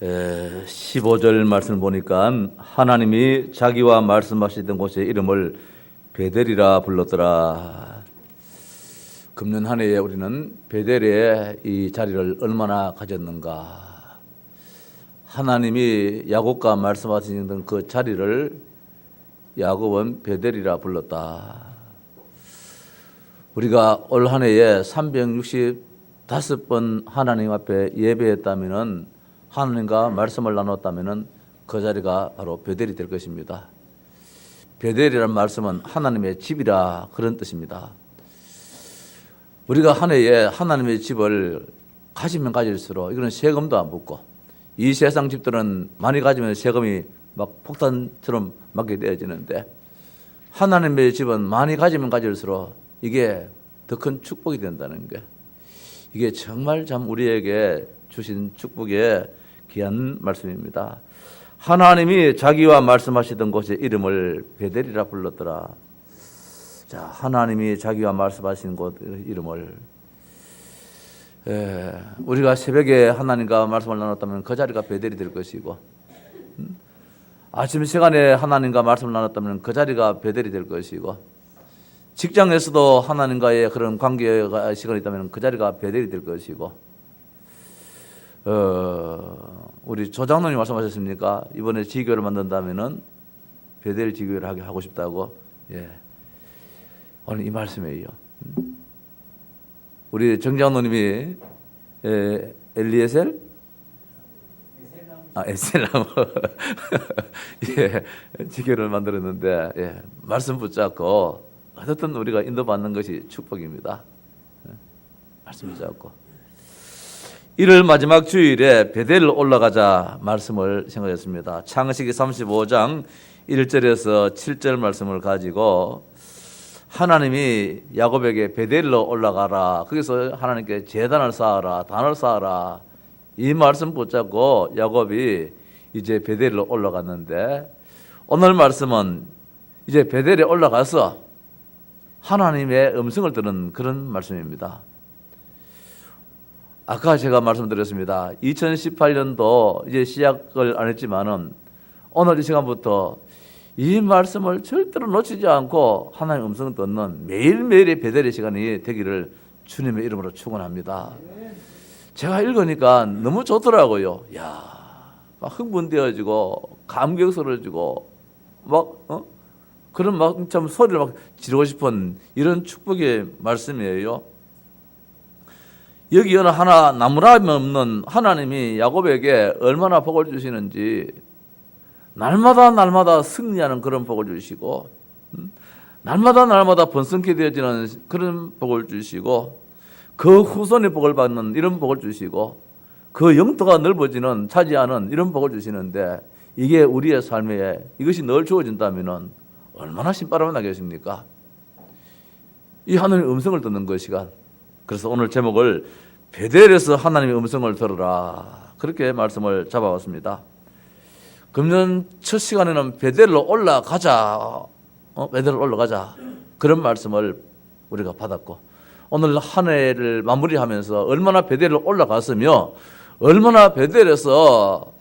15절 말씀을 보니까 하나님이 자기와 말씀하시던 곳의 이름을 베델이라 불렀더라. 금년 한 해에 우리는 베델의 이 자리를 얼마나 가졌는가. 하나님이 야곱과 말씀하시던 그 자리를 야곱은 베델이라 불렀다. 우리가 올 한 해에 365번 하나님 앞에 예배했다면은, 하나님과 말씀을 나눴다면은 그 자리가 바로 베델이 될 것입니다. 베델이라는 말씀은 하나님의 집이라 그런 뜻입니다. 우리가 한 해에 하나님의 집을 가지면 가질수록 이거는 세금도 안 붙고, 이 세상 집들은 많이 가지면 세금이 막 폭탄처럼 맞게 되어지는데, 하나님의 집은 많이 가지면 가질수록 이게 더 큰 축복이 된다는 게, 이게 정말 참 우리에게 주신 축복의 귀한 말씀입니다. 하나님이 자기와 말씀하시던 곳의 이름을 베델이라 불렀더라. 자, 하나님이 자기와 말씀하신 곳 이름을, 우리가 새벽에 하나님과 말씀을 나눴다면 그 자리가 베델이 될 것이고, 아침 시간에 하나님과 말씀을 나눴다면 그 자리가 베델이 될 것이고, 직장에서도 하나님과의 그런 관계가 시간이 있다면 그 자리가 베델이 될 것이고, 우리 조장로님 말씀하셨습니까? 이번에 지교를 만든다면은 베델 지교를 하고 싶다고. 예. 오늘 이 말씀이에요. 우리 정장로님이 엘리에셀? 에셀나무. 예, 지교를 만들었는데, 예, 말씀 붙잡고 어쨌든 우리가 인도받는 것이 축복입니다. 예, 말씀 붙잡고. 1월 마지막 주일에 베델을 올라가자 말씀을 생각했습니다. 창세기 35장 1절에서 7절 말씀을 가지고 하나님이 야곱에게 베델로 올라가라, 거기서 하나님께 제단을 쌓아라, 단을 쌓아라, 이 말씀 붙잡고 야곱이 이제 베델로 올라갔는데, 오늘 말씀은 이제 베델에 올라가서 하나님의 음성을 듣는 그런 말씀입니다. 아까 제가 말씀드렸습니다. 2018년도 이제 시작을 안 했지만은 오늘 이 시간부터 이 말씀을 절대로 놓치지 않고 하나님의 음성을 듣는 매일매일의 베델의 시간이 되기를 주님의 이름으로 축원합니다. 제가 읽으니까 너무 좋더라고요. 야, 막 흥분되어지고 감격스러워지고 그런 막 참 소리를 막 지르고 싶은 이런 축복의 말씀이에요. 여기 어느 하나 나무라면 없는 하나님이 야곱에게 얼마나 복을 주시는지, 날마다 승리하는 그런 복을 주시고, 날마다 번성케 되어지는 그런 복을 주시고, 그 후손의 복을 받는 이런 복을 주시고, 그 영토가 넓어지는 차지하는 이런 복을 주시는데, 이게 우리의 삶에 이것이 늘 주어진다면 얼마나 신바람이 나겠습니까? 이 하나님의 음성을 듣는 그 시간. 그래서 오늘 제목을 베델에서 하나님의 음성을 들으라, 그렇게 말씀을 잡아왔습니다. 금년 첫 시간에는 베델로 올라가자, 베델로 올라가자, 그런 말씀을 우리가 받았고, 오늘 한 해를 마무리하면서 얼마나 베델로 올라갔으며 얼마나 베델에서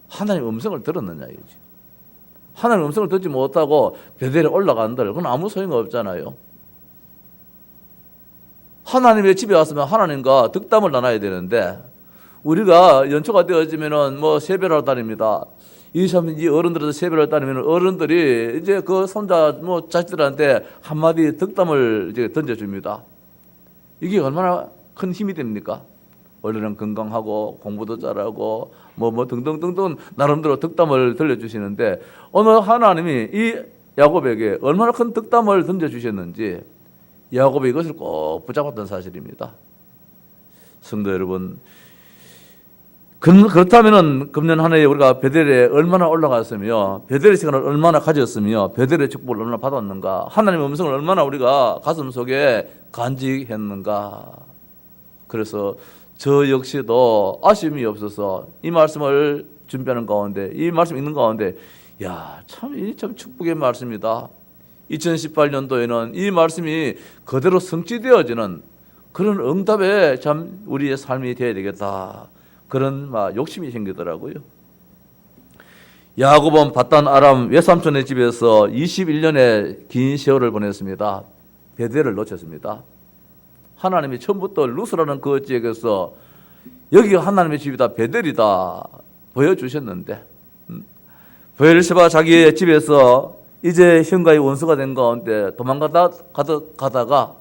하나님의 음성을 들었느냐 이거죠. 하나님의 음성을 듣지 못하고 베델에 올라간들, 그건 아무 소용이 없잖아요. 하나님의 집에 왔으면 하나님과 득담을 나눠야 되는데, 우리가 연초가 되어지면은 세배를 다닙니다. 이 어른들한테 세배를 다니면 어른들이 이제 그 손자 자식들한테 한마디 득담을 이제 던져줍니다. 이게 얼마나 큰 힘이 됩니까? 원래는 건강하고 공부도 잘하고 등등등등 나름대로 득담을 들려주시는데, 오늘 하나님이 이 야곱에게 얼마나 큰 득담을 던져주셨는지 야곱이 이것을 꼭 붙잡았던 사실입니다. 성도 여러분, 그렇다면 금년 한 해에 우리가 베델에 얼마나 올라갔으며 베델의 시간을 얼마나 가졌으며 베델의 축복을 얼마나 받았는가, 하나님의 음성을 얼마나 우리가 가슴속에 간직했는가. 그래서 저 역시도 아쉬움이 없어서 이 말씀을 준비하는 가운데, 이 말씀 읽는 가운데, 참 축복의 말씀이다. 2018년도에는 이 말씀이 그대로 성취되어지는 그런 응답에 참 우리의 삶이 되어야 되겠다. 그런 욕심이 생기더라고요. 야곱은 밧단 아람 외삼촌의 집에서 21년의 긴 세월을 보냈습니다. 베델을 놓쳤습니다. 하나님이 처음부터 루스라는 그 지역에서 여기가 하나님의 집이다, 베델이다 보여주셨는데 브엘세바 자기의 집에서 이제 형과의 원수가 된 가운데 도망가다가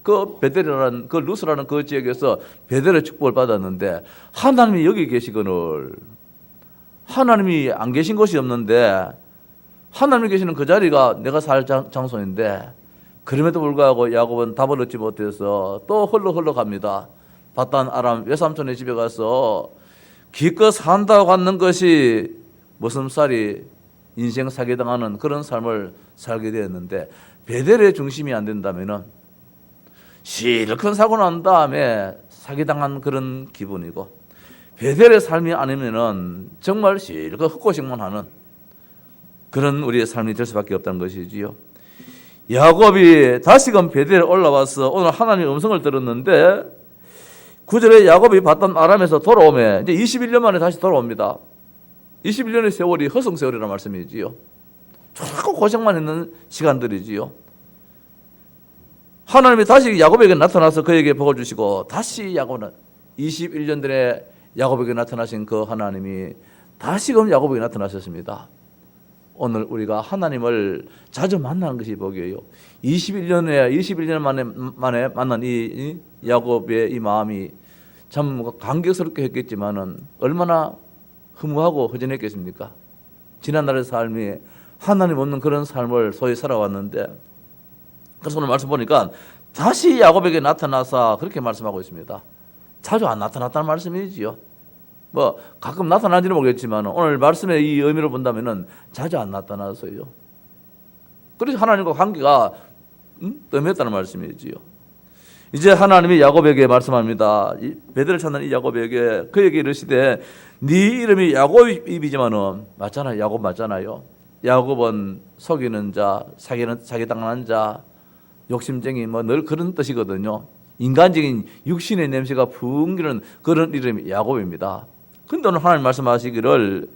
그 베델이라는 그 루스라는 그 지역에서 베델의 축복을 받았는데 하나님이 여기 계시거늘 하나님이 안 계신 곳이 없는데 하나님이 계시는 그 자리가 내가 살 장소인데 그럼에도 불구하고 야곱은 답을 얻지 못해서 또 흘러 갑니다. 밧단 아람 외삼촌의 집에 가서 기껏 산다고 갖는 것이 머슴살이 인생 사기당하는 그런 삶을 살게 되었는데 베델의 중심이 안 된다면은 실컷 사고 난 다음에 사기당한 그런 기분이고 베델의 삶이 아니면은 정말 실컷 헛고식만 하는 그런 우리의 삶이 될 수밖에 없다는 것이지요. 야곱이 다시금 베델에 올라와서 오늘 하나님의 음성을 들었는데 9절에 야곱이 밧단 아람에서 돌아오매 이제 21년 만에 다시 돌아옵니다. 21년의 세월이 허송세월이라는 말씀이지요. 자꾸 고생만 했는 시간들이지요. 하나님이 다시 야곱에게 나타나서 그에게 복을 주시고 다시 야곱은 21년 전에 야곱에게 나타나신 그 하나님이 다시금 야곱에게 나타나셨습니다. 오늘 우리가 하나님을 자주 만나는 것이 복이에요. 21년 만에 만난 이 야곱의 이 마음이 참 감격스럽게 했겠지만은 얼마나 허무하고 허전했겠습니까? 지난날의 삶이 하나님 없는 그런 삶을 소위 살아왔는데 그래서 오늘 말씀 보니까 다시 야곱에게 나타나서 그렇게 말씀하고 있습니다. 자주 안 나타났다는 말씀이지요. 뭐 가끔 나타나지는 모르겠지만 오늘 말씀의 이 의미를 본다면은 자주 안 나타났어요. 그래서 하나님과 관계가 뜸했다는 말씀이지요. 이제 하나님이 야곱에게 말씀합니다. 베델을 찾는 이 야곱에게 그에게 이르시되 네 이름이 야곱이지만은 맞잖아요. 야곱 맞잖아요. 야곱은 속이는 자, 사기당하는 자, 욕심쟁이 뭐 늘 그런 뜻이거든요. 인간적인 육신의 냄새가 풍기는 그런 이름이 야곱입니다. 근데 오늘 하나님 말씀하시기를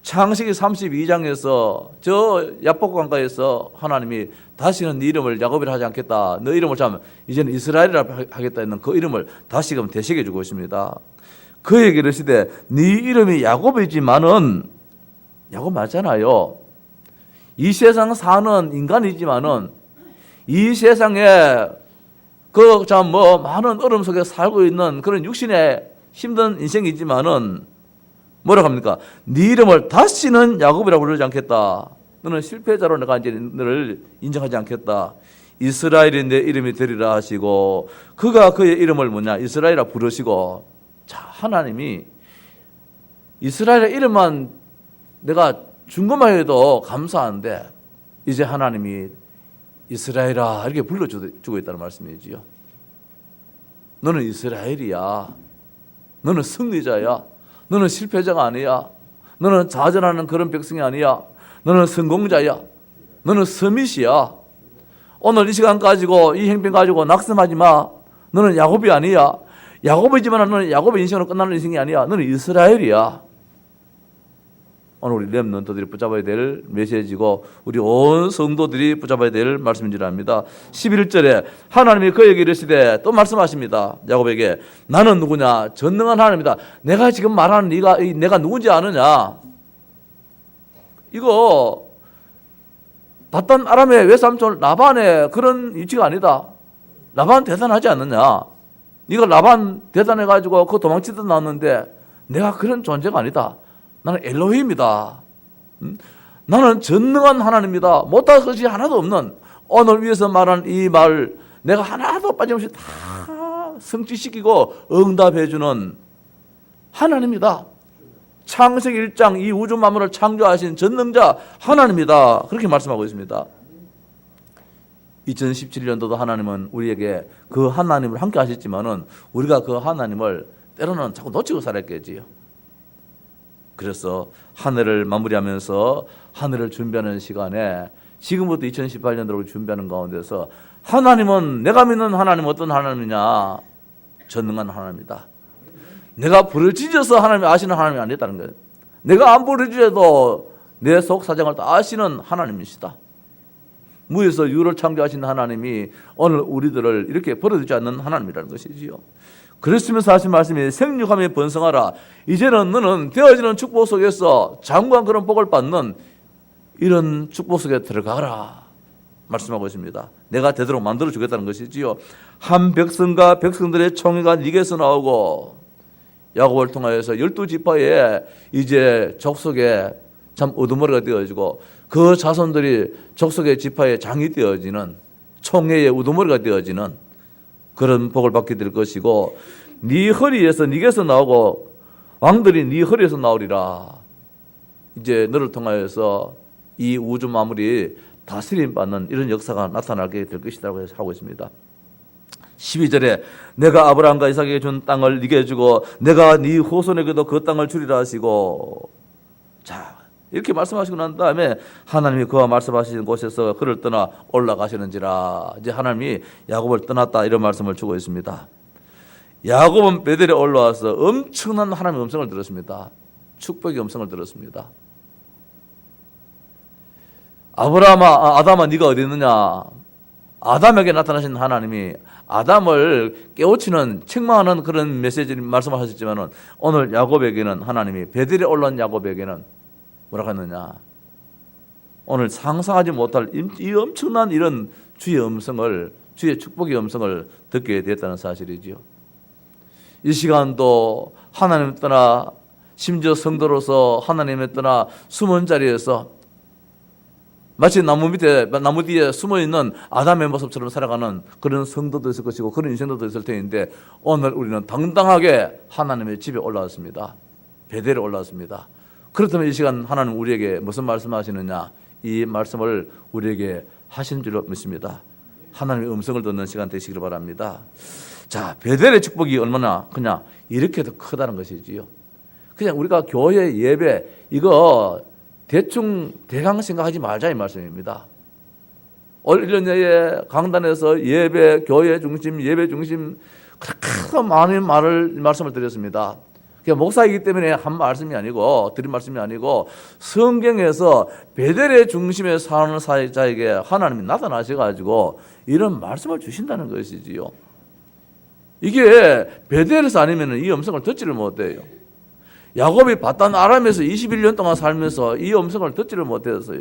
창세기 32장에서 저 야복강가에서 하나님이 다시는 네 이름을 야곱이라 하지 않겠다. 너 이름을 참 이제는 이스라엘이라 하겠다 했는 그 이름을 다시금 되새겨 주고 있습니다. 그에게 이르시되 네 이름이 야곱이지만은 야곱 맞잖아요. 이 세상 사는 인간이지만은 이 세상에 그 참 뭐 많은 어려움 속에 살고 있는 그런 육신의 힘든 인생이지만은 뭐라고 합니까? 네 이름을 다시는 야곱이라고 부르지 않겠다. 너는 실패자로 내가 이제 너를 인정하지 않겠다. 이스라엘이 내 이름이 되리라 하시고 그가 그의 이름을 뭐냐? 이스라엘이라 부르시고 자 하나님이 이스라엘의 이름만 내가 준 것만 해도 감사한데 이제 하나님이 이스라엘아 이렇게 불러주고 있다는 말씀이지요. 너는 이스라엘이야. 너는 승리자야. 너는 실패자가 아니야. 너는 좌절하는 그런 백성이 아니야. 너는 성공자야. 너는 서밋이야. 오늘 이 시간 가지고 이 행편 가지고 낙심하지 마. 너는 야곱이 아니야. 야곱이지만 너는 야곱의 인생으로 끝나는 인생이 아니야. 너는 이스라엘이야. 오늘 우리 렘넌트들이 붙잡아야 될 메시지고 우리 온 성도들이 붙잡아야 될 말씀인 줄 압니다. 11절에 하나님이 그에게 이르시되 또 말씀하십니다. 야곱에게 나는 누구냐? 전능한 하나님이다. 내가 지금 말하는 내가 누군지 아느냐? 이거 밧단 아람의 외삼촌 라반의 그런 위치가 아니다. 라반 대단하지 않느냐? 네가 라반 대단해가지고 그 도망치듯 나왔는데 내가 그런 존재가 아니다. 나는 엘로힘이다. 나는 전능한 하나님이다. 못할 것이 하나도 없는 오늘 위에서 말한 이 말 내가 하나도 빠짐없이 다 성취시키고 응답해주는 하나님이다. 창세기 1장 이 우주 만물을 창조하신 전능자 하나님이다. 그렇게 말씀하고 있습니다. 2017년도도 하나님은 우리에게 그 하나님을 함께 하셨지만은 우리가 그 하나님을 때로는 자꾸 놓치고 살았겠지요. 그래서 한 해를 마무리하면서 한 해를 준비하는 시간에 지금부터 2018년도로 준비하는 가운데서 하나님은 내가 믿는 하나님 어떤 하나님이냐? 전능한 하나님이다. 내가 부르짖어서 하나님이 아시는 하나님이 아니었다는 거예요. 내가 안 부르짖어도 내 속 사정을 다 아시는 하나님이시다. 무에서 유를 창조하신 하나님이 오늘 우리들을 이렇게 버려두지 않는 하나님이라는 것이지요. 그랬으면서 하신 말씀이 생육하며 번성하라. 이제는 너는 되어지는 축복 속에서 장구한 그런 복을 받는 이런 축복 속에 들어가라 말씀하고 있습니다. 내가 되도록 만들어 주겠다는 것이지요. 한 백성과 백성들의 총회가 네게서 나오고 야곱을 통하여서 12지파에 이제 족속에 참 우두머리가 되어지고 그 자손들이 족속의 지파의 장이 되어지는 총회의 우두머리가 되어지는 그런 복을 받게 될 것이고 네 허리에서 네게서 나오고 왕들이 네 허리에서 나오리라. 이제 너를 통하여서 이 우주 만물이 다스림 받는 이런 역사가 나타나게 될 것이라고 하고 있습니다. 12절에 내가 아브라함과 이삭에게 준 땅을 네게 주고 내가 네 후손에게도 그 땅을 주리라 하시고, 자 이렇게 말씀하시고 난 다음에 하나님이 그와 말씀하시는 곳에서 그를 떠나 올라가시는지라. 이제 하나님이 야곱을 떠났다 이런 말씀을 주고 있습니다. 야곱은 베델에 올라와서 엄청난 하나님의 음성을 들었습니다. 축복의 음성을 들었습니다. 아담아 네가 어디 있느냐. 아담에게 나타나신 하나님이 아담을 깨우치는 책망하는 그런 메시지를 말씀하셨지만 오늘 야곱에게는 하나님이 베델에 올라온 야곱에게는 뭐라고 했느냐. 오늘 상상하지 못할 이 엄청난 이런 주의 음성을, 주의 축복의 음성을 듣게 됐다는 사실이지요. 이 시간도 하나님을 떠나 심지어 성도로서 하나님을 떠나 숨은 자리에서 마치 나무 뒤에 숨어있는 아담의 모습처럼 살아가는 그런 성도도 있을 것이고 그런 인생도 있을 텐데 오늘 우리는 당당하게 하나님의 집에 올라왔습니다. 베델에 올라왔습니다. 그렇다면 이 시간 하나님 우리에게 무슨 말씀하시느냐, 이 말씀을 우리에게 하신 줄로 믿습니다. 하나님의 음성을 듣는 시간 되시기를 바랍니다. 자, 베델의 축복이 얼마나 그냥 이렇게도 크다는 것이지요. 그냥 우리가 교회 예배 이거 대충 대강 생각하지 말자 이 말씀입니다. 올 1년 내에 강단에서 예배, 교회 중심, 예배 중심 그렇게 많은 말씀을 드렸습니다. 그냥 목사이기 때문에 한 말씀이 아니고 드린 말씀이 아니고 성경에서 베델의 중심에 사는 자에게 하나님이 나타나셔가지고 이런 말씀을 주신다는 것이지요. 이게 베델에서 아니면 이 음성을 듣지를 못해요. 야곱이 바단 아람에서 21년 동안 살면서 이 음성을 듣지를 못했어요.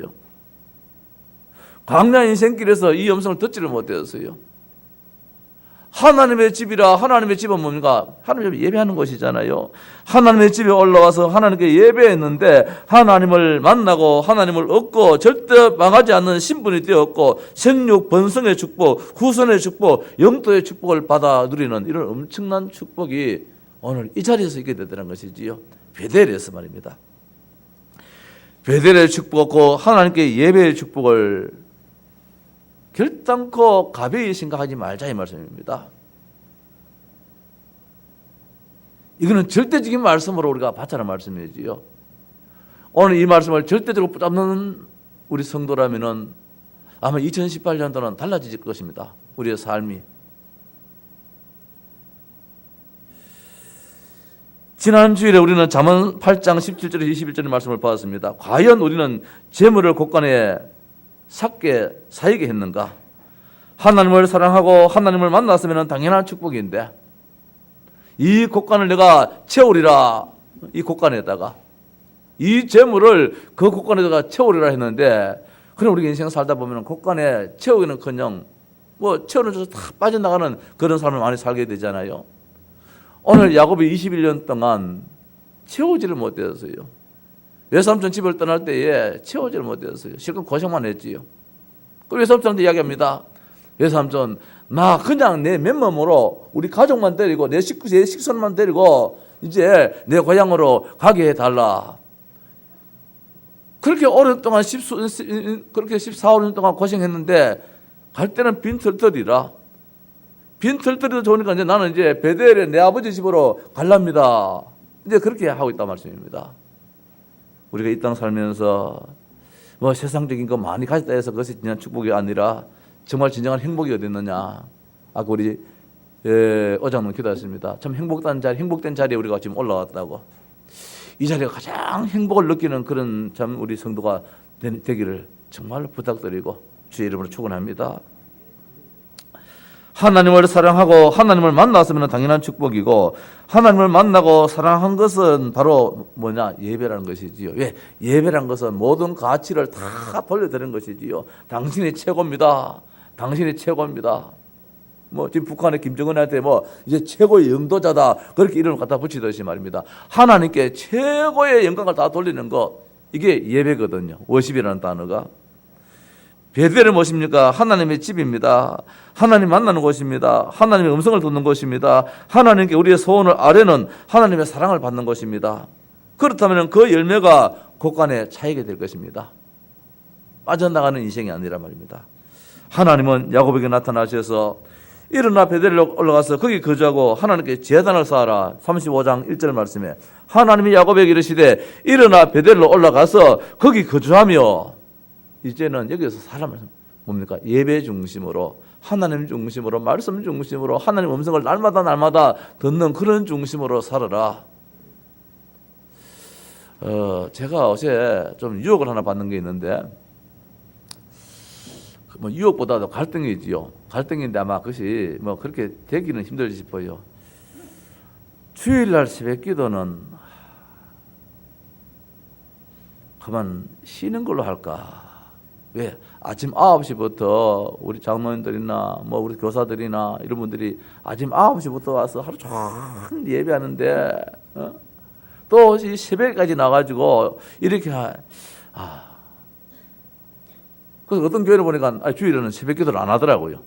광야 인생길에서 이 음성을 듣지를 못했어요. 하나님의 집이라. 하나님의 집은 뭡니까? 하나님의 예배하는 곳이잖아요. 하나님의 집에 올라와서 하나님께 예배했는데 하나님을 만나고 하나님을 얻고 절대 망하지 않는 신분이 되었고 생육 번성의 축복, 후손의 축복, 영토의 축복을 받아 누리는 이런 엄청난 축복이 오늘 이 자리에서 있게 되더라는 것이지요. 베델에서 말입니다. 베델의 축복과 하나님께 예배의 축복을 결단코 가벼이 생각하지 말자 이 말씀입니다. 이거는 절대적인 말씀으로 우리가 받자는 말씀이지요. 오늘 이 말씀을 절대적으로 붙잡는 우리 성도라면은 아마 2018년도는 달라질 것입니다. 우리의 삶이. 지난 주일에 우리는 잠언 8장 17절에서 21절의 말씀을 받았습니다. 과연 우리는 재물을 곳간에 삭게 사이게 했는가? 하나님을 사랑하고 하나님을 만났으면 당연한 축복인데 이 곳간을 내가 채우리라. 이 곳간에다가 이 재물을 그 곳간에다가 채우리라 했는데 그럼 우리 인생 살다 보면 곳간에 채우기는커녕 뭐 채우는 데서 다 빠져나가는 그런 삶을 많이 살게 되잖아요. 오늘 야곱이 21년 동안 채우지를 못했어요. 외삼촌 집을 떠날 때에 채우지를 못했어요. 실컷 고생만 했지요. 그 외삼촌한테 이야기합니다. 외삼촌, 나 그냥 내 맨몸으로 우리 가족만 데리고 내 식구만 데리고 이제 내 고향으로 가게 해달라. 그렇게 오랫동안 그렇게 14년 동안 고생했는데 갈 때는 빈털터리라. 빈털터리도 좋으니까 이제 나는 이제 베델에 내 아버지 집으로 갈랍니다. 이제 그렇게 하고 있단 말씀입니다. 우리가 이 땅 살면서 뭐 세상적인 거 많이 가졌다 해서 그것이 그냥 축복이 아니라 정말 진정한 행복이 어디 있느냐. 아까 우리 어장로 기도했습니다. 참 행복된 자리에 우리가 지금 올라왔다고. 이 자리가 가장 행복을 느끼는 그런 참 우리 성도가 되기를 정말 부탁드리고 주의 이름으로 축원합니다. 하나님을 사랑하고 하나님을 만났으면 당연한 축복이고, 하나님을 만나고 사랑한 것은 바로 뭐냐? 예배라는 것이지요. 왜? 예배라는 것은 모든 가치를 다 돌려드리는 것이지요. 당신이 최고입니다. 당신이 최고입니다. 뭐 지금 북한의 김정은한테 뭐 이제 최고의 영도자다 그렇게 이름을 갖다 붙이듯이 말입니다. 하나님께 최고의 영광을 다 돌리는 것, 이게 예배거든요. 워십이라는 단어가. 베델은 무엇입니까? 하나님의 집입니다. 하나님 만나는 곳입니다. 하나님의 음성을 듣는 곳입니다. 하나님께 우리의 소원을 아뢰는 하나님의 사랑을 받는 곳입니다. 그렇다면 그 열매가 곳간에 차이게 될 것입니다. 빠져나가는 인생이 아니라 말입니다. 하나님은 야곱에게 나타나셔서 일어나 베델로 올라가서 거기 거주하고 하나님께 제단을 쌓아라. 35장 1절 말씀에 하나님이 야곱에게 이르시되 일어나 베델로 올라가서 거기 거주하며, 이제는 여기서 사람을 뭡니까? 예배 중심으로, 하나님 중심으로, 말씀 중심으로, 하나님 음성을 날마다 듣는 그런 중심으로 살아라. 제가 어제 좀 유혹을 하나 받는 게 있는데, 뭐 유혹보다도 갈등이지요. 갈등인데 아마 그것이 뭐 그렇게 되기는 힘들지 싶어요. 주일날 새벽 기도는 그만 쉬는 걸로 할까? 왜? 아침 9시부터 우리 장로님들이나 뭐 우리 교사들이나 이런 분들이 아침 9시부터 와서 하루 종일 예배하는데, 또 이 새벽까지 나가지고 이렇게 그래서 어떤 교회를 보니까 주일에는 새벽 기도를 안 하더라고요.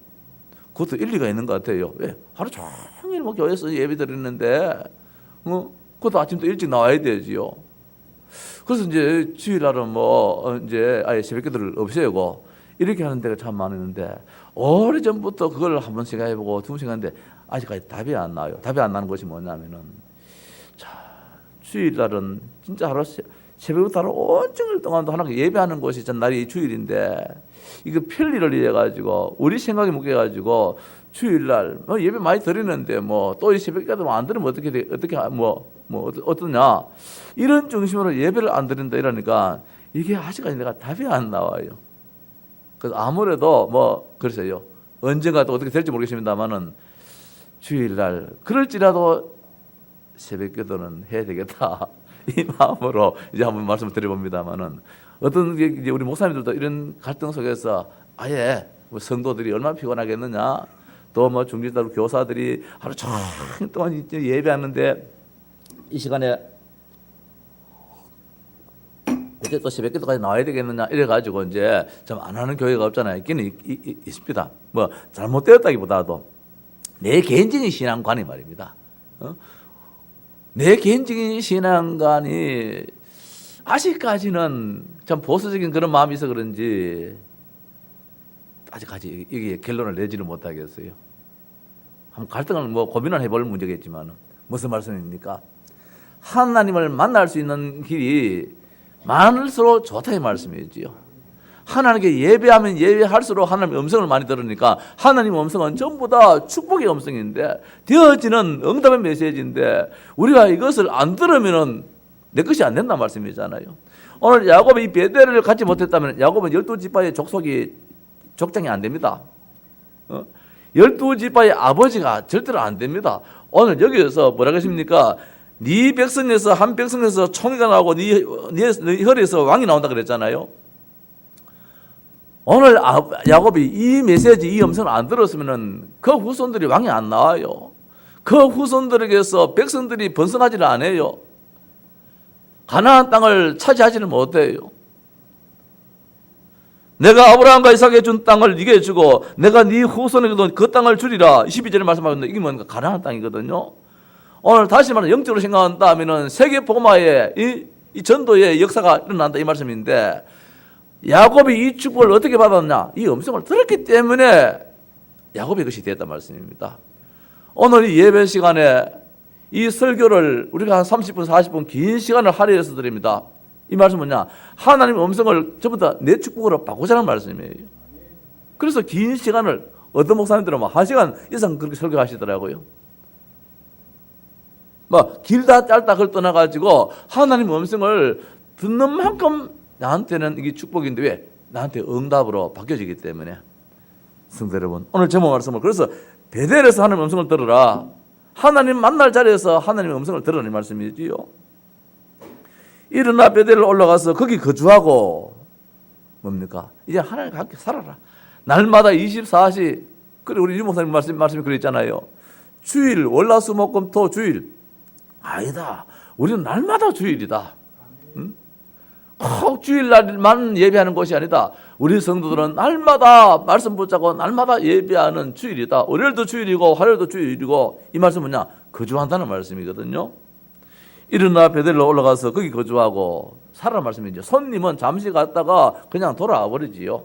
그것도 일리가 있는 것 같아요. 왜? 하루 종일 뭐 교회에서 예배 드리는데, 그것도 아침도 일찍 나와야 되지요. 그래서 이제 주일날은 뭐 이제 아예 새벽 기도를 없애고 이렇게 하는 데가 참 많았는데, 오래전부터 그걸 한 번씩 해보고 두 번씩 하는데 아직까지 답이 안 나와요. 답이 안 나는 것이 뭐냐면은, 자, 주일날은 진짜 하루 새벽부터 하루 온종일 동안도 하나님께 예배하는 것이 전 날이 주일인데, 이거 편리를 위해 가지고 우리 생각에 묶여 가지고 주일날 예배 많이 드리는데 뭐 또 이 새벽까지 안 드리면 어떻게 어떠냐, 이런 중심으로 예배를 안 드린다 이러니까 이게 아직까지 내가 답이 안 나와요. 그래서 아무래도 뭐 그러세요. 언젠가 또 어떻게 될지 모르겠습니다만은 주일날 그럴지라도 새벽 기도는 해야 되겠다 이 마음으로 이제 한번 말씀을 드려봅니다만은, 어떤 이제 우리 목사님들도 이런 갈등 속에서 아예 뭐 성도들이 얼마나 피곤하겠느냐, 또 뭐 중직자들 교사들이 하루 종일 동안 이제 예배하는데 이 시간에 이제 또 새벽 기도까지 나와야 되겠느냐 이래가지고 이제 좀 안 하는 교회가 없잖아요. 있기는 있습니다. 뭐 잘못되었다기보다도 내 개인적인 신앙관이 말입니다. 내 개인적인 신앙관이 아직까지는 참 보수적인 그런 마음이 있어 그런지 아직까지 이게 결론을 내지를 못하겠어요. 한번 갈등을 뭐 고민을 해볼 문제겠지만, 무슨 말씀입니까? 하나님을 만날 수 있는 길이 많을수록 좋다 이 말씀이지요. 하나님께 예배하면 예배할수록 하나님의 음성을 많이 들으니까, 하나님의 음성은 전부 다 축복의 음성인데, 되어지는 응답의 메시지인데 우리가 이것을 안 들으면은 내 것이 안 된다는 말씀이잖아요. 오늘 야곱이 이 베델을 갖지 못했다면 야곱은 12지파의 족장이 안 됩니다. 12지파의 아버지가 절대로 안 됩니다. 오늘 여기에서 뭐라고 했습니까? 네 백성에서 한 백성에서 총회가 나오고 네 혈에서 왕이 나온다 그랬잖아요. 오늘 야곱이 이 메시지, 이 음성을 안 들었으면은 그 후손들이 왕이 안 나와요. 그 후손들에게서 백성들이 번성하지를 않아요. 가나안 땅을 차지하지는 못해요. 내가 아브라함과 이삭에게 준 땅을 네게 주고 내가 네 후손에게도 그 땅을 주리라. 12절에 말씀하셨는데 이게 뭔가 가나안 땅이거든요. 오늘 다시 말해 영적으로 생각한다면은 세계 복음화의 이 전도의 역사가 일어난다 이 말씀인데, 야곱이 이 축복을 어떻게 받았냐? 이 음성을 들었기 때문에 야곱의 것이 됐단 말씀입니다. 오늘 이 예배 시간에 이 설교를 우리가 한 30분 40분 긴 시간을 할애해서 드립니다. 이 말씀은 뭐냐? 하나님의 음성을 전부 다 내 축복으로 바꾸자는 말씀이에요. 그래서 긴 시간을 어떤 목사님들은 막 1시간 이상 그렇게 설교하시더라고요. 막 길다 짧다 그걸 떠나가지고 하나님의 음성을 듣는 만큼 나한테는 이게 축복인데 왜? 나한테 응답으로 바뀌어지기 때문에. 성도 여러분, 오늘 제목 말씀을 그래서 베델에서 하나님의 음성을 들으라. 하나님 만날 자리에서 하나님의 음성을 들으라는 말씀이지요. 일어나 베델을 올라가서 거기 거주하고 뭡니까? 이제 하나님과 함께 살아라. 날마다 24시. 그래 우리 유 목사님 말씀이 그랬잖아요. 주일 월화수목금토 주일. 아니다. 우리는 날마다 주일이다. 응? 꼭 주일날만 예배하는 것이 아니다. 우리 성도들은 날마다 말씀 붙잡고 날마다 예배하는 주일이다. 월요일도 주일이고 화요일도 주일이고 이 말씀은 뭐냐? 거주한다는 말씀이거든요. 일어나 베델로 올라가서 거기 거주하고 살아라는 말씀이죠. 손님은 잠시 갔다가 그냥 돌아와 버리지요.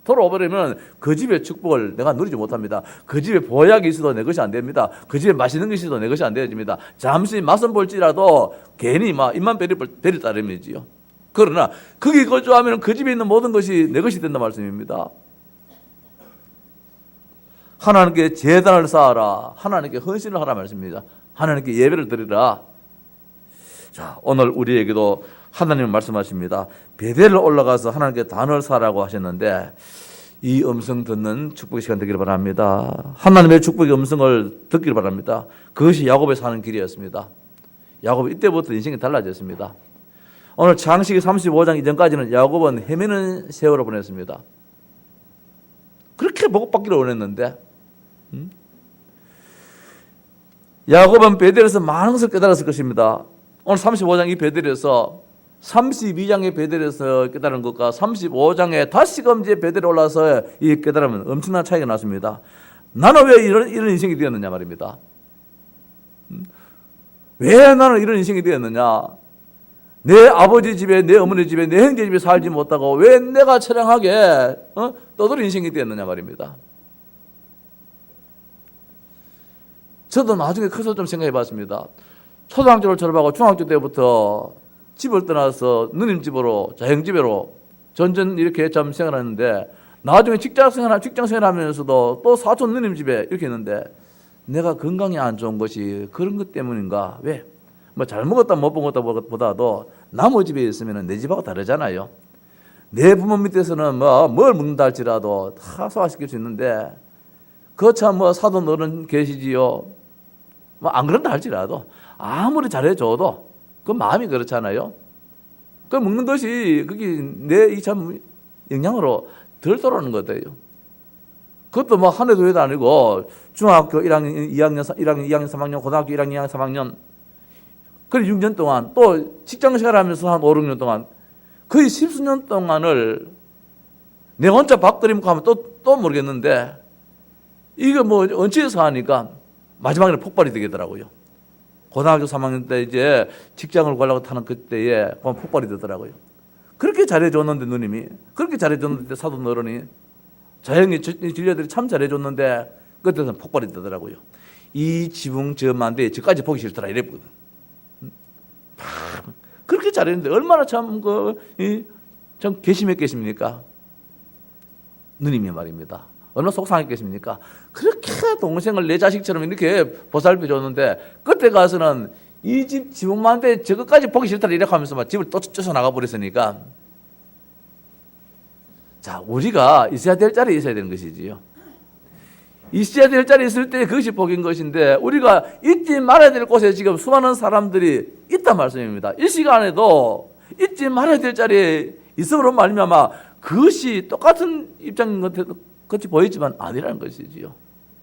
돌아와 버리면 그 집의 축복을 내가 누리지 못합니다. 그 집에 보약이 있어도 내 것이 안 됩니다. 그 집에 맛있는 것이 있어도 내 것이 안 되어집니다. 잠시 맛은 볼지라도 괜히 막 입만 베리 따름이지요. 그러나 거기 거주하면 그 집에 있는 모든 것이 내 것이 된다 말씀입니다. 하나님께 제단을 쌓아라. 하나님께 헌신을 하라 말씀입니다. 하나님께 예배를 드리라. 자, 오늘 우리에게도 하나님은 말씀하십니다. 베델을 올라가서 하나님께 단을 쌓으라고 하셨는데 이 음성 듣는 축복의 시간 되기를 바랍니다. 하나님의 축복의 음성을 듣기를 바랍니다. 그것이 야곱의 사는 길이었습니다. 야곱이 이때부터 인생이 달라졌습니다. 오늘 창세기 35장 이전까지는 야곱은 헤매는 세월을 보냈습니다. 그렇게 복받기를 원했는데 야곱은 베델에서 많은 것을 깨달았을 것입니다. 오늘 35장 이 베델에서 32장의 베델에서 깨달은 것과 35장의 다시금 이제 베델에 올라서 이 깨달으면 엄청난 차이가 났습니다. 나는 왜 이런 인생이 되었느냐 말입니다. 왜 나는 이런 인생이 되었느냐? 내 아버지 집에, 내 어머니 집에, 내 형제 집에 살지 못하고 왜 내가 처량하게 떠돌이 인생이 되었느냐 말입니다. 저도 나중에 커서 좀 생각해 봤습니다. 초등학교를 졸업하고 중학교 때부터 집을 떠나서 누님 집으로, 자형 집으로 전전 이렇게 참 생활하는데 나중에 직장 생활하면서도 또 사촌 누님 집에 이렇게 있는데 내가 건강이 안 좋은 것이 그런 것 때문인가? 왜? 뭐 잘 먹었다 못 먹었다 보다도 남의 집에 있으면 내 집하고 다르잖아요. 내 부모 밑에서는 뭐 뭘 먹는다 할지라도 다 소화시킬 수 있는데 거참 뭐 사돈 어른 계시지요. 뭐 안 그런다 할지라도 아무리 잘해줘도 그 마음이 그렇잖아요. 그 먹는 것이 그게 내 이 참 영향으로 덜 돌아오는 거예요. 그것도 뭐 한 해 두 해도 아니고 중학교 1학년, 2학년, 2학년, 3학년, 고등학교 1학년, 2학년, 3학년 그래 6년 동안 또 직장 생활하면서 한 5, 6년 동안 거의 10수년 동안을 내 혼자 밥 끓여 먹고 하면 또 모르겠는데 이거 뭐 언제에서 하니까 마지막에는 폭발이 되더라고요. 고등학교 3학년 때 이제 직장을 구하려고 타는 그때에 폭발이 되더라고요. 그렇게 잘해줬는데 누님이 그렇게 잘해줬는데 사돈 어른이 자형이 진료들이 참 잘해줬는데 그때는 폭발이 되더라고요. 이 지붕 저만데 저까지 보기 싫더라 이랬거든. 그렇게 잘했는데 얼마나 참 참 괘씸했겠습니까? 누님이 말입니다. 얼마나 속상했겠습니까? 그렇게 동생을 내 자식처럼 이렇게 보살펴 줬는데 그때 가서는 이 집 지붕만데 저것까지 보기 싫다 이렇게 하면서 막 집을 또 쫓아나가 버렸으니까 자 우리가 있어야 될 자리에 있어야 되는 것이지요. 있어야 될 자리에 있을 때 그것이 복인 것인데 우리가 잊지 말아야 될 곳에 지금 수많은 사람들이 있단 말씀입니다. 이 시간에도 잊지 말아야 될 자리에 있음으로 말미암아 그것이 똑같은 입장인 것 같이 보이지만 아니라는 것이지요.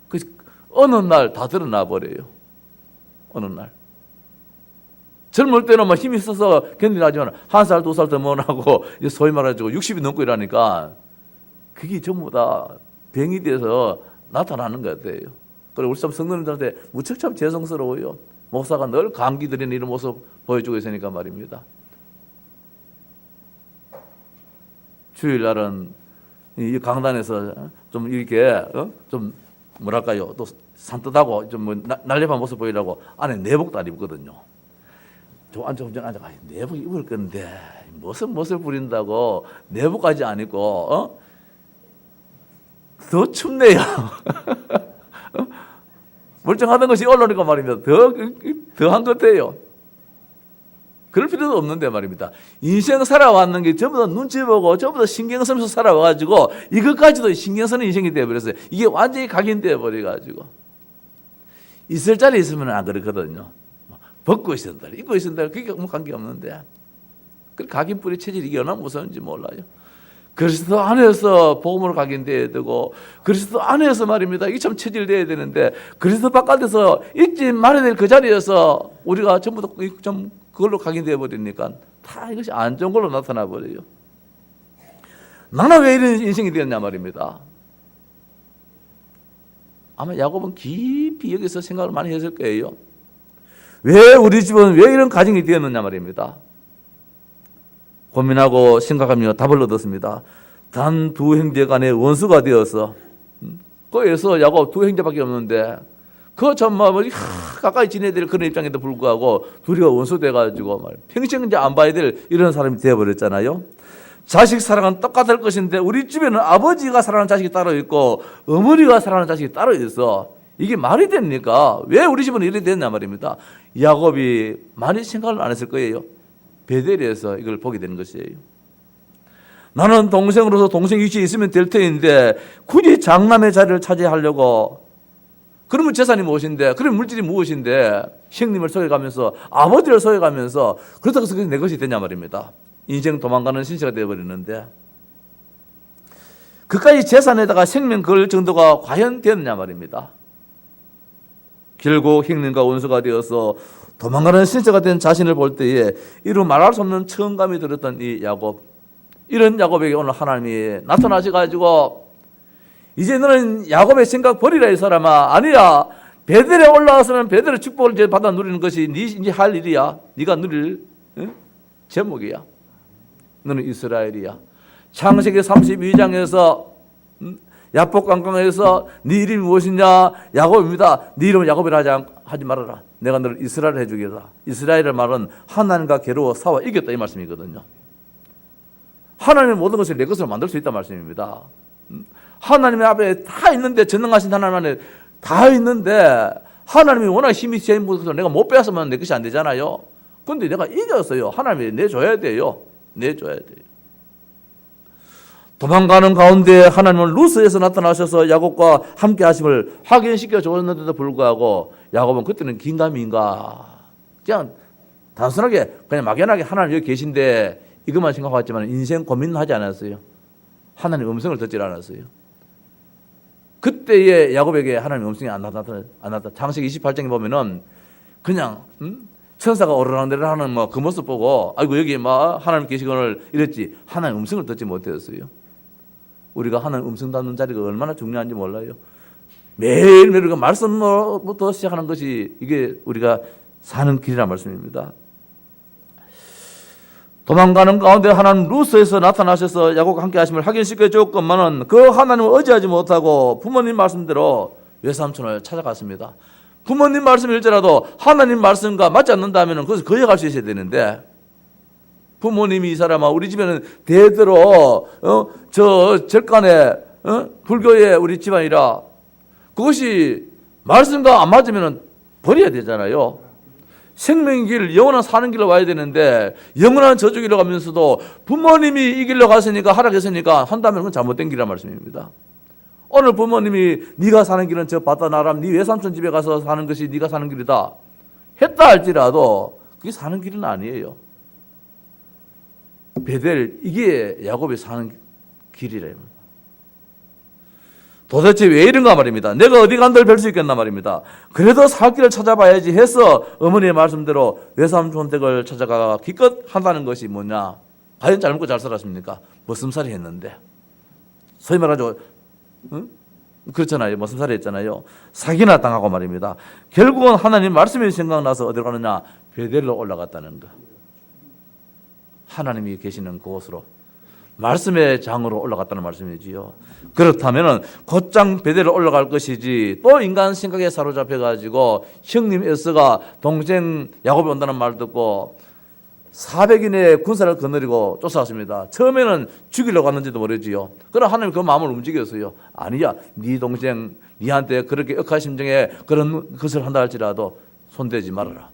그래서 어느 날 다 드러나 버려요. 어느 날. 젊을 때는 막 힘이 있어서 견디나지만 한 살, 두 살 더 먹어나고 소위 말해가지고 60이 넘고 이러니까 그게 전부 다 병이 돼서 나타나는 것 같아요. 그리고 우리 성도님들한테 무척 참 죄송스러워요. 목사가 늘 감기 들이는 이런 모습 보여주고 있으니까 말입니다. 주일날은 이 강단에서 좀 이렇게 좀 뭐랄까요 또 산뜻하고 좀 뭐 날렵한 모습 보이려고 안에 내복도 안 입거든요. 저 앉아 내복 입을 건데 무슨 멋을 부린다고 내복까지 안 입고 더 춥네요. 멀쩡하던 것이 올라오니까 말입니다. 더한 것 같아요. 그럴 필요도 없는데 말입니다. 인생 살아왔는 게 전부 다 눈치 보고 전부 다 신경 쓰면서 살아와가지고 이것까지도 신경 쓰는 인생이 되어버렸어요. 이게 완전히 각인되어 버려가지고. 있을 자리 있으면 안 그렇거든요. 벗고 있었다, 입고 있었다, 그게 뭐 관계없는데. 그 각인뿌리 체질이 이게 얼마나 무서운지 몰라요. 그리스도 안에서 복음으로 각인되어야 되고, 그리스도 안에서 말입니다. 이게 참 체질되어야 되는데, 그리스도 바깥에서 잊지 말아야 될 그 자리에서 우리가 전부 다 좀 그걸로 각인되어 버리니까 다 이것이 안 좋은 걸로 나타나 버려요. 나는 왜 이런 인생이 되었냐 말입니다. 아마 야곱은 깊이 여기서 생각을 많이 했을 거예요. 왜 우리 집은 왜 이런 가정이 되었느냐 말입니다. 고민하고 생각하며 답을 얻었습니다. 단 두 형제 간의 원수가 되어서, 거기에서 야곱 두 형제밖에 없는데 그 정말 가까이 지내야 될 그런 입장에도 불구하고 둘이가 원수 돼가지고 평생 이제 안 봐야 될 이런 사람이 되어버렸잖아요. 자식 사랑은 똑같을 것인데 우리 집에는 아버지가 사랑하는 자식이 따로 있고 어머니가 사랑하는 자식이 따로 있어. 이게 말이 됩니까? 왜 우리 집은 이렇게 됐냐 말입니다. 야곱이 많이 생각을 안 했을 거예요. 베델에서 이걸 보게 되는 것이에요. 나는 동생으로서 동생 위치에 있으면 될 터인데 굳이 장남의 자리를 차지하려고, 그러면 재산이 무엇인데, 그러면 물질이 무엇인데, 형님을 소외가면서 아버지를 소외가면서 그렇다고 해서 그게 내 것이 되냐 말입니다. 인생 도망가는 신세가 되어버리는데, 그까지 재산에다가 생명 걸 정도가 과연 되었냐 말입니다. 결국 형님과 원수가 되어서 도망가는 신세가 된 자신을 볼 때에 이루 말할 수 없는 처음감이 들었던 이 야곱, 이런 야곱에게 오늘 하나님이 나타나셔가지고 이제 너는 야곱의 생각 버리라 이 사람아. 아니야, 베델에 올라와서는 베델의 축복을 이제 받아 누리는 것이 네 이제 할 일이야. 네가 누릴 제목이야. 너는 이스라엘이야. 창세기 32장에서 야복 강강에서 네 이름이 무엇이냐? 야곱입니다. 네 이름은 야곱이라 하지 말아라. 내가 너를 이스라엘 해주겠다. 이스라엘의 말은 하나님과 겨루어 싸워 이겼다 이 말씀이거든요. 하나님은 모든 것을 내 것으로 만들 수 있다 말씀입니다. 하나님의 앞에 다 있는데, 전능하신 하나님 안에 다 있는데 하나님이 워낙 힘이 세인 분에서 내가 못 빼앗으면 내 것이 안 되잖아요. 그런데 내가 이겼어요. 하나님이 내줘야 돼요. 내줘야 돼요. 도망가는 가운데 하나님은 루스에서 나타나셔서 야곱과 함께 하심을 확인시켜 주었는데도 불구하고 야곱은 그때는 긴가민가 그냥 단순하게 그냥 막연하게 하나님 여기 계신데 이것만 생각했지만 인생 고민은 하지 않았어요. 하나님 음성을 듣지 않았어요. 그때의 야곱에게 하나님 음성이 안 나타났다. 창세기 28장에 보면은 그냥 천사가 오르락내리락 하는 그 모습 보고 아이고 여기 하나님 계시거늘 이랬지 하나님 음성을 듣지 못했어요. 우리가 하나님 음성 듣는 자리가 얼마나 중요한지 몰라요. 매일매일 우리가 말씀부터 시작하는 것이 이게 우리가 사는 길이란 말씀입니다. 도망가는 가운데 하나님 루스에서 나타나셔서 야곱과 함께 하심을 확인시켜 줬건만은 그 하나님을 의지하지 못하고 부모님 말씀대로 외삼촌을 찾아갔습니다. 부모님 말씀일지라도 하나님 말씀과 맞지 않는다면 그것을 거역할 수 있어야 되는데 부모님이 이 사람아 우리 집에는 대대로 저 절간에 불교의 우리 집안이라 그것이 말씀과 안 맞으면 버려야 되잖아요. 생명의 길, 영원한 사는 길로 와야 되는데 영원한 저주길로 가면서도 부모님이 이 길로 갔으니까 하락했으니까 한다면 그건 잘못된 길이란 말씀입니다. 오늘 부모님이 네가 사는 길은 저 바다 나람 네 외삼촌 집에 가서 사는 것이 네가 사는 길이다 했다 할지라도 그게 사는 길은 아니에요. 베델 이게 야곱이 사는 길이래요. 도대체 왜 이런가 말입니다. 내가 어디 간들 뵐 수 있겠나 말입니다. 그래도 살 길을 찾아봐야지 해서 어머니의 말씀대로 외삼촌 댁을 찾아가 기껏 한다는 것이 뭐냐. 과연 잘 먹고 잘 살았습니까? 머슴살이 했는데 소위 말하죠. 그렇잖아요. 머슴살이 했잖아요. 사기나 당하고 말입니다. 결국은 하나님 말씀이 생각나서 어디로 가느냐. 베델로 올라갔다는 거. 하나님이 계시는 그곳으로 말씀의 장으로 올라갔다는 말씀이지요. 그렇다면 곧장 베델로 올라갈 것이지 또 인간 생각에 사로잡혀가지고 형님 에서가 동생 야곱이 온다는 말 듣고 400인의 군사를 거느리고 쫓아왔습니다. 처음에는 죽이려고 했는지도 모르지요. 그러나 하나님이 그 마음을 움직였어요. 아니야, 네 동생 니한테 그렇게 억한 심정에 그런 것을 한다 할지라도 손대지 말아라.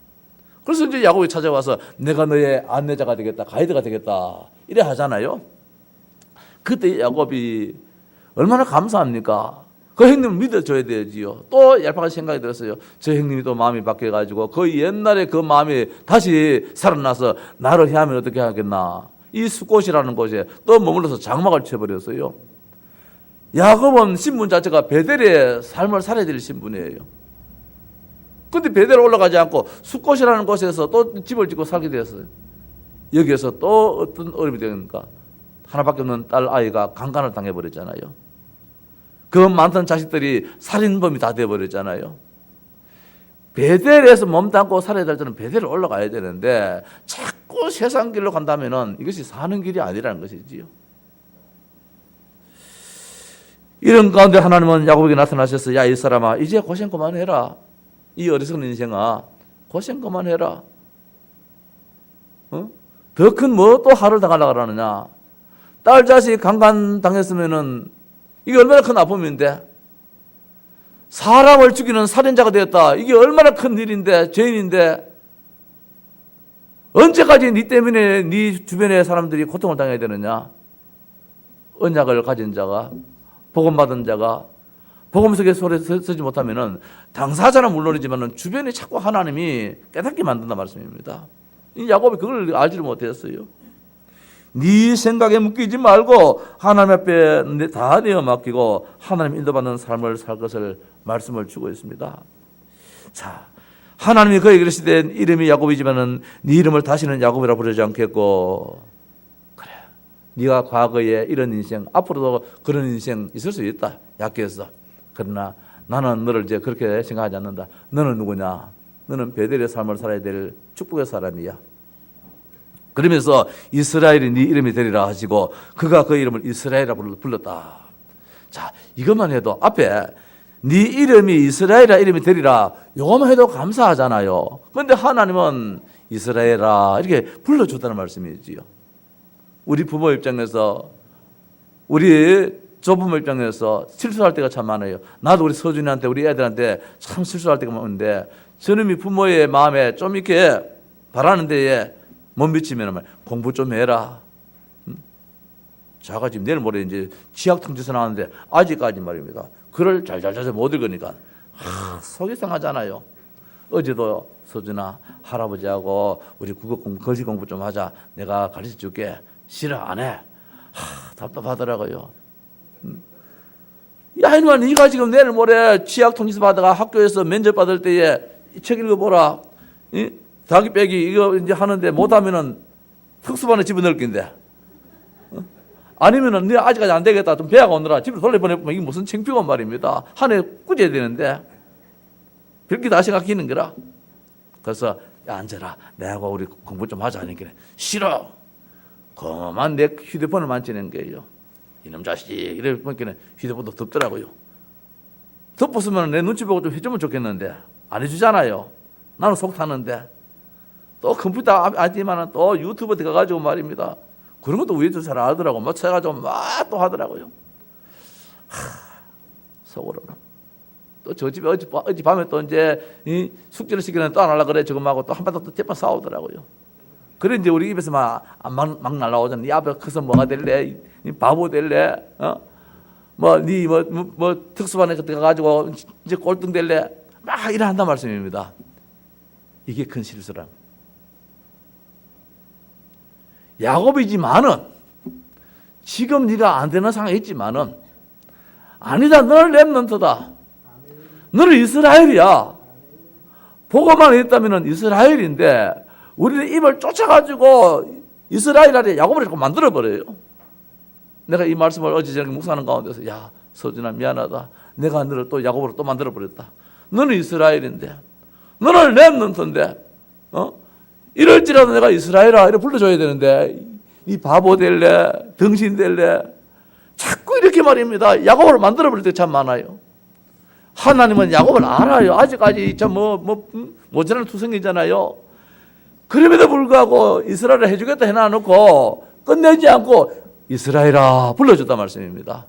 그래서 이제 야곱이 찾아와서 내가 너의 안내자가 되겠다, 가이드가 되겠다 이래 하잖아요. 그때 야곱이 얼마나 감사합니까? 그 형님을 믿어줘야 되지요. 또 얄팍한 생각이 들었어요. 저 형님이 또 마음이 바뀌어가지고 그 옛날에 그 마음이 다시 살아나서 나를 해하면 어떻게 하겠나. 이 숫곳이라는 곳에 또 머물러서 장막을 쳐버렸어요. 야곱은 신분 자체가 베델의 삶을 살아야 될 신분이에요. 근데 베델 올라가지 않고 숫곳이라는 곳에서 또 집을 짓고 살게 되었어요. 여기에서 또 어떤 어려움이 되니까 하나밖에 없는 딸 아이가 강간을 당해버렸잖아요. 그 많던 자식들이 살인범이 다 되어버렸잖아요. 베델에서 몸담고 살아야 될 때는 베델을 올라가야 되는데 자꾸 세상 길로 간다면 이것이 사는 길이 아니라는 것이지요. 이런 가운데 하나님은 야곱에게 나타나셔서 야, 이 사람아 이제 고생 그만해라. 이 어리석은 인생아 고생 그만해라. 더 큰 뭐 또 하를 당하려고 하느냐. 딸 자식 강간 당했으면은 이게 얼마나 큰 아픔인데, 사람을 죽이는 살인자가 되었다. 이게 얼마나 큰 일인데, 죄인인데, 언제까지 네 때문에 네 주변의 사람들이 고통을 당해야 되느냐? 언약을 가진 자가, 복음 받은 자가, 복음 속에 소리 서지 못하면은 당사자는 물론이지만은 주변에 자꾸 하나님이 깨닫게 만든다 말씀입니다. 이 야곱이 그걸 알지를 못했어요. 네 생각에 묶이지 말고 하나님 앞에 다 내어 맡기고 하나님 인도받는 삶을 살 것을 말씀을 주고 있습니다. 자, 하나님이 그에게 이르시되 이름이 야곱이지만은 네 이름을 다시는 야곱이라 부르지 않겠고, 그래, 네가 과거에 이런 인생, 앞으로도 그런 인생 있을 수 있다, 약해서. 그러나 나는 너를 이제 그렇게 생각하지 않는다. 너는 누구냐? 너는 베델의 삶을 살아야 될 축복의 사람이야. 그러면서 이스라엘이 네 이름이 되리라 하시고 그가 그 이름을 이스라엘이라 불렀다. 자, 이것만 해도 앞에 네 이름이 이스라엘이라 이름이 되리라 이것만 해도 감사하잖아요. 그런데 하나님은 이스라엘아 이렇게 불러줬다는 말씀이지요. 우리 부모 입장에서, 우리 조부모 입장에서 실수할 때가 참 많아요. 나도 우리 서준이한테, 우리 애들한테 참 실수할 때가 많은데 저놈이 부모의 마음에 좀 이렇게 바라는 데에 못 미치면 공부 좀 해라. 자가 지금 내일 모레 이제 취학 통지서 나왔는데 아직까지 말입니다. 글을 잘 못 읽으니까 속이 상하잖아요. 어제도 서준아 할아버지하고 우리 국어 공부, 글씨 공부 좀 하자. 내가 가르쳐 줄게. 싫어 안 해. 답답하더라고요. 야 이놈아 네가 지금 내일 모레 취학 통지서 받아가 학교에서 면접 받을 때에 이 책 읽어보라. 자기 빼기 이거 이제 하는데 못하면은 특수반에 집어넣을 건데, 아니면은 네 아직까지 안 되겠다 좀 배워가 오느라 집으로 돌려보내면 이게 무슨 창피한 말입니다. 한 해 꾸져야 되는데 그렇게 다 생각하는 거라. 그래서 야 앉아라, 내하고 우리 공부 좀 하자 하니까 싫어. 그만 내 휴대폰을 만지는 거예요. 이놈 자식 이래 보니까 휴대폰도 덮더라고요. 덮었으면 내 눈치 보고 좀 해주면 좋겠는데 안 해주잖아요. 나는 속 타는데. 또 컴퓨터 아니지만 또 유튜브 들어가가지고 말입니다. 그런 것도 우리도 잘 알더라고. 뭐 쳐가지고 막 또 하더라고요. 속으로는. 또 저 집에 어젯밤에 또 이제 숙제를 시키는 또 안 하려고 그래. 저거하고 또 한 번 또 재판 싸우더라고요. 그래 이제 우리 입에서 막 날라오잖아. 네 앞에 커서 뭐가 될래? 바보 될래? 뭐 특수반에 들어가가지고 이제 꼴등 될래? 막 이래 한단 말씀입니다. 이게 큰 실수라. 야곱이지만은 지금 네가 안 되는 상황에 있지만은 아니다, 너를 렘넌트다. 너는 이스라엘이야. 보고만 했다면은 이스라엘인데 우리는 입을 쫓아가지고 이스라엘이라 야곱을 자꾸 만들어버려요. 내가 이 말씀을 어제 저녁에 묵상하는 가운데서 야 서준아 미안하다. 내가 너를 또 야곱으로 또 만들어버렸다. 너는 이스라엘인데 너는 렘넌트인데 이럴지라도 내가 이스라엘아 이렇게 불러줘야 되는데 이 바보 될래 덩신 될래 자꾸 이렇게 말입니다. 야곱을 만들어버릴 때 참 많아요. 하나님은 야곱을 알아요. 아직까지 참 모자란 투성이잖아요. 그럼에도 불구하고 이스라엘을 해주겠다 해놔놓고 끝내지 않고 이스라엘아 불러줬단 말씀입니다.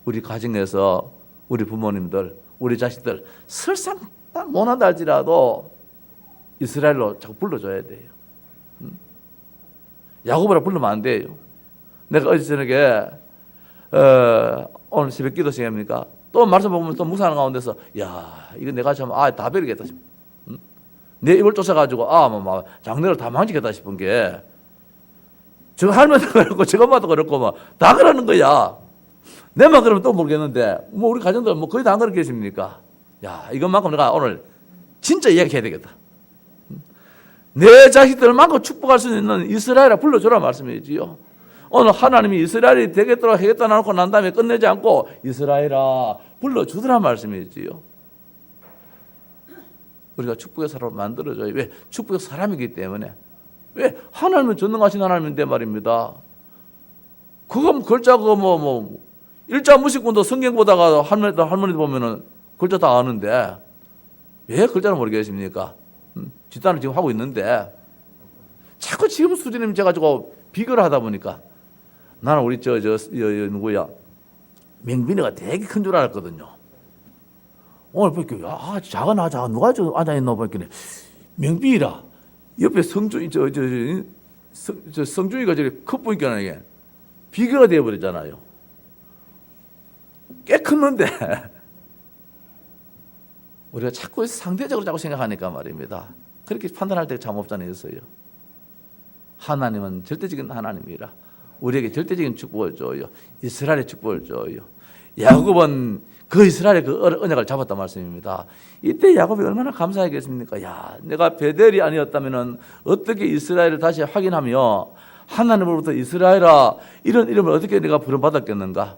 우리 가정에서 우리 부모님들, 우리 자식들 설상 못한다 할지라도 이스라엘로 자꾸 불러줘야 돼요. 야곱이라 부르면 안 돼요. 내가 어제 저녁에 오늘 새벽 기도 시간입니까? 또 말씀 보면 또 묵상하는 가운데서 야 이거 내가 참 다 버리겠다 싶어. 내 입을 쫓아가지고 장래를 다 망치겠다 싶은 게 저 할머니도 그렇고 저 엄마도 그렇고 뭐 다 그러는 거야. 내만 그러면 또 모르겠는데 뭐 우리 가정들 뭐 거의 다 안 그렇겠습니까? 야 이것만큼 내가 오늘 진짜 이야기해야 되겠다. 내 자식들만큼 축복할 수 있는 이스라엘아 불러줘라 말씀이지요. 오늘 하나님이 이스라엘이 되겠도록 하겠다 나놓고 난 다음에 끝내지 않고 이스라엘아 불러주더라 말씀이지요. 우리가 축복의 사람을 만들어줘요. 왜? 축복의 사람이기 때문에. 왜? 하나님은 전능하신 하나님인데 말입니다. 그거 글자 일자 무식군도 성경 보다가 할머니들 보면은 글자 다 아는데 왜 글자를 모르겠습니까? 집단을 지금 하고 있는데 자꾸 지금 수준님 재가지고 비교를 하다 보니까 나는 우리 누구야 명빈이가 되게 큰 줄 알았거든요. 오늘 보니까 작은 누가 앉아 있나 보니까 명빈이라 옆에 성준이 성준이가 저기 커 보니까 이게 비교가 되어버렸잖아요. 꽤 컸는데 우리가 자꾸 상대적으로 생각하니까 말입니다. 그렇게 판단할 때가 참 없잖아요. 하나님은 절대적인 하나님이라 우리에게 절대적인 축복을 줘요. 이스라엘의 축복을 줘요. 야곱은 그 이스라엘의 그 언약을 잡았단 말씀입니다. 이때 야곱이 얼마나 감사하겠습니까? 야, 내가 베델이 아니었다면 어떻게 이스라엘을 다시 확인하며 하나님으로부터 이스라엘아 이런 이름을 어떻게 내가 부름받았겠는가?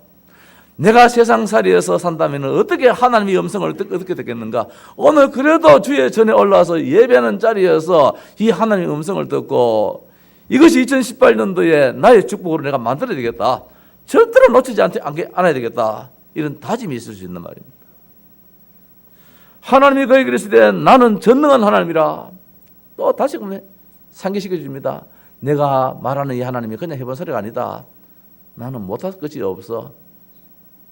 내가 세상살이에서 산다면 어떻게 하나님의 음성을 어떻게 듣겠는가? 오늘 그래도 주의 전에 올라와서 예배하는 자리에서 이 하나님의 음성을 듣고 이것이 2018년도에 나의 축복으로 내가 만들어야 되겠다. 절대로 놓치지 않아야 되겠다. 이런 다짐이 있을 수 있는 말입니다. 하나님이 그에게 그랬을 나는 전능한 하나님이라. 또 다시 상기시켜 줍니다. 내가 말하는 이 하나님이 그냥 해본 소리가 아니다. 나는 못할 것이 없어.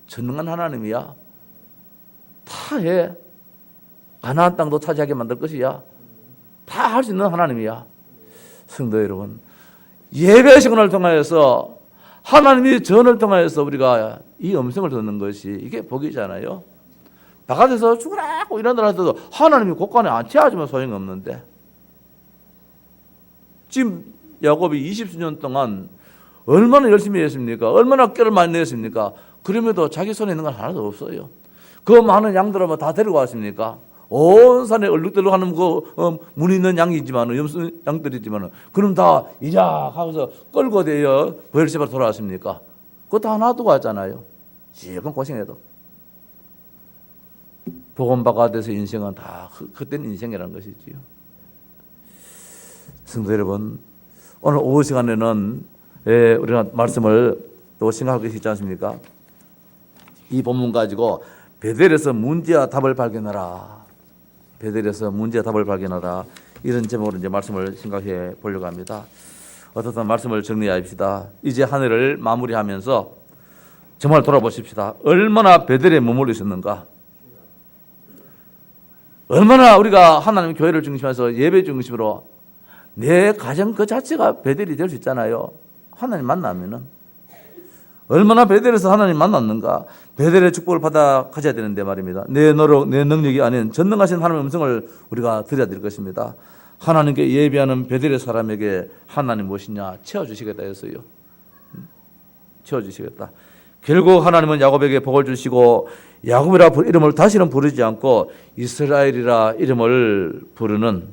전능한 하나님이야. 다 해. 가나안 땅도 차지하게 만들 것이야. 다 할 수 있는 하나님이야. 성도 여러분, 예배 시간을 통하여서 하나님이 전을 통하여서 우리가 이 음성을 듣는 것이 이게 복이잖아요. 바깥에서 죽으라고 이런들 하더라도 하나님이 곳간에 안 채워주면 소용이 없는데 지금 야곱이 20수년 동안 얼마나 열심히 했습니까? 얼마나 꾀를 많이 냈습니까? 그럼에도 자기 손에 있는 건 하나도 없어요. 그 많은 양들을 다 데리고 왔습니까? 온 산에 얼룩덜룩 하는 무늬 있는 양이지만 염소 양들이지만 그럼 다 이자 하면서 끌고 대여 베르세바로 돌아왔습니까? 그거 다 놔두고 왔잖아요. 지금 고생해도 복음바가 돼서 인생은 다 그때는 인생이라는 것이지요. 성도 여러분, 오늘 오후 시간에는 우리가 말씀을 또 생각할 것이 있지 않습니까? 이 본문 가지고 베델에서 문제와 답을 발견하라. 베델에서 문제와 답을 발견하라. 이런 제목으로 이제 말씀을 생각해 보려고 합니다. 어떻든 말씀을 정리합시다. 이제 한 해를 마무리하면서 정말 돌아보십시다. 얼마나 베델에 머물러 있었는가? 얼마나 우리가 하나님 교회를 중심해서 예배 중심으로 내 가정 그 자체가 베델이 될 수 있잖아요. 하나님 만나면은 얼마나 베델에서 하나님 만났는가? 베델의 축복을 받아 가져야 되는데 말입니다. 내 노력, 내 능력이 아닌 전능하신 하나님의 음성을 우리가 드려야 될 것입니다. 하나님께 예배하는 베델의 사람에게 하나님 무엇이냐? 채워주시겠다 했어요. 채워주시겠다. 결국 하나님은 야곱에게 복을 주시고 야곱이라 이름을 다시는 부르지 않고 이스라엘이라 이름을 부르는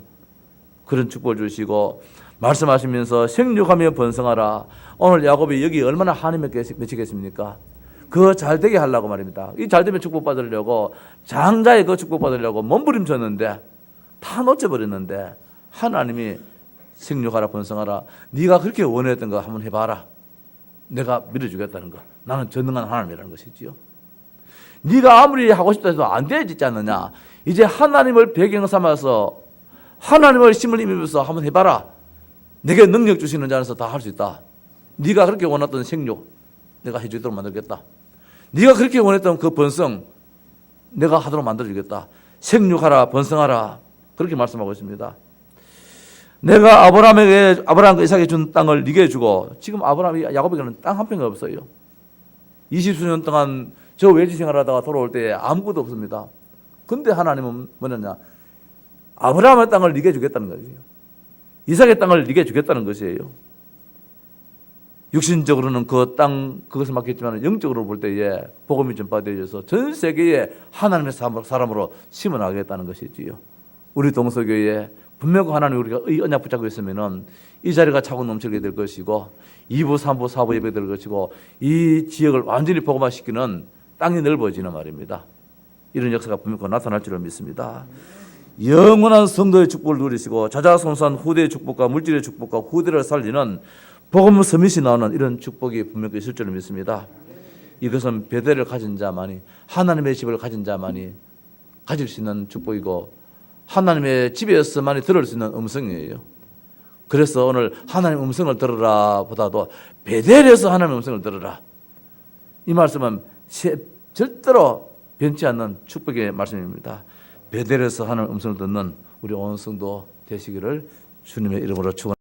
그런 축복을 주시고 말씀하시면서 생육하며 번성하라. 오늘 야곱이 여기 얼마나 한이 맺히겠습니까? 그거 잘 되게 하려고 말입니다. 이 잘 되면 축복받으려고 장자의 그 축복받으려고 몸부림쳤는데 다 놓쳐버렸는데 하나님이 생육하라 번성하라. 네가 그렇게 원했던 거 한번 해봐라. 내가 밀어주겠다는 거. 나는 전능한 하나님이라는 것이지요. 네가 아무리 하고 싶다 해도 안 되지 않느냐. 이제 하나님을 배경 삼아서 하나님의 힘을 입으면서 한번 해봐라. 내게 능력 주시는 자에서 다 할 수 있다. 네가 그렇게 원했던 생육 내가 해주도록 만들겠다. 네가 그렇게 원했던 그 번성 내가 하도록 만들어주겠다. 생육하라, 번성하라. 그렇게 말씀하고 있습니다. 내가 아브라함과 이삭에게 준 땅을 네게 주고, 지금 아브라함이 야곱에게는 땅 한 평이 없어요. 20수년 동안 저 외지 생활하다가 돌아올 때 아무것도 없습니다. 근데 하나님은 뭐냐냐, 아브라함의 땅을 네게 주겠다는 거죠. 이삭의 땅을 네게 주겠다는 것이에요. 육신적으로는 그 땅 그것을 맡겼지만 영적으로 볼 때에 복음이 전파되어져서 전 세계에 하나님의 사람으로 심어나가겠다는 것이지요. 우리 동서교회에 분명 하나님 우리가 이 언약 붙잡고 있으면은 이 자리가 차고 넘치게 될 것이고 2부, 3부, 4부 예배 될 것이고 이 지역을 완전히 복음화시키는 땅이 넓어지는 말입니다. 이런 역사가 분명히 나타날 줄을 믿습니다. 영원한 성도의 축복을 누리시고 자자손손한 후대의 축복과 물질의 축복과 후대를 살리는 복음 서밋이 나오는 이런 축복이 분명히 있을 줄을 믿습니다. 이것은 베델을 가진 자만이, 하나님의 집을 가진 자만이 가질 수 있는 축복이고 하나님의 집에서만이 들을 수 있는 음성이에요. 그래서 오늘 하나님의 음성을 들으라 보다도 베델에서 하나님의 음성을 들으라, 이 말씀은 절대로 변치 않는 축복의 말씀입니다. 베델에서 하나님의 음성을 듣는 우리 온 성도 되시기를 주님의 이름으로 축원합니다.